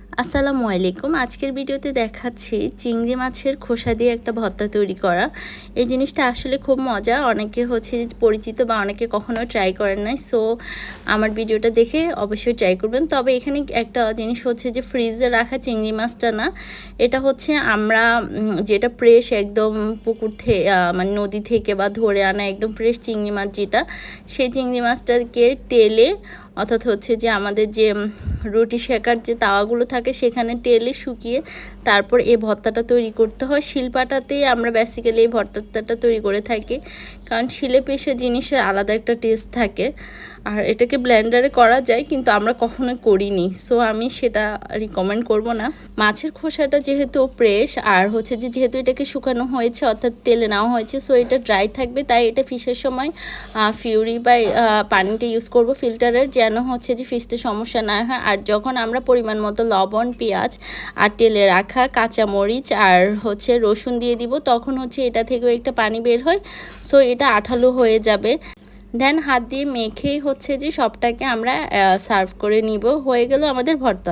আসসালামু আলাইকুম। আজকের ভিডিওতে দেখাচ্ছি চিংড়ি মাছের খোসা দিয়ে একটা ভর্তা তৈরি করা। এই জিনিসটা আসলে খুব মজা। অনেকে হচ্ছে পরিচিত বা অনেকে কখনো ট্রাই করেন নাই। সো আমার ভিডিওটা দেখে অবশ্যই ট্রাই করবেন। তবে এখানে একটা জিনিস হচ্ছে যে ফ্রিজে রাখা চিংড়ি মাছটা না, এটা হচ্ছে আমরা যেটা ফ্রেশ একদম পুকুর থেকে মানে নদী থেকে বা ধরে আনা একদম ফ্রেশ চিংড়ি মাছ যেটা, সেই চিংড়ি মাছটাকে তেলে অর্থাৎ হচ্ছে যে আমাদের যে রুটি সেকার যে তাওয়াগুলো থাকে সেখানে তেলে শুকিয়ে তারপর এই ভর্তাটা তৈরি করতে হয়। শিলপাটাতেই আমরা বেসিক্যালি এই ভর্তাটা তৈরি করে থাকি, কারণ শিলে পেশে জিনিসের আলাদা একটা টেস্ট থাকে। আর এটাকে ব্লেন্ডারে করা যায়, কিন্তু আমরা কখনো করিনি, সো আমি সেটা রিকমেন্ড করব না। মাছের খোসাটা যেহেতু ফ্রেশ আর হচ্ছে যে যেহেতু এটাকে শুকানো হয়েছে অর্থাৎ তেলে নেওয়া হয়েছে, সো এটা ড্রাই থাকবে। তাই এটা ফিশের সময় ফিউরি বা পানিটা ইউজ করব ফিল্টারের, যেন হচ্ছে যে ফিশতে সমস্যা না হয়। আর যখন আমরা পরিমাণ মতো লবণ, পেঁয়াজ আর তেলে রাখা কাঁচামরিচ আর হচ্ছে রসুন দিয়ে দিব, তখন হচ্ছে এটা থেকেও একটা পানি বের হয়, সো এটা আঠালো হয়ে যাবে। দেন হাত দিয়ে মেখেই হচ্ছে যে সবটাকে আমরা সার্ভ করে নিব। হয়ে গেল আমাদের ভর্তা।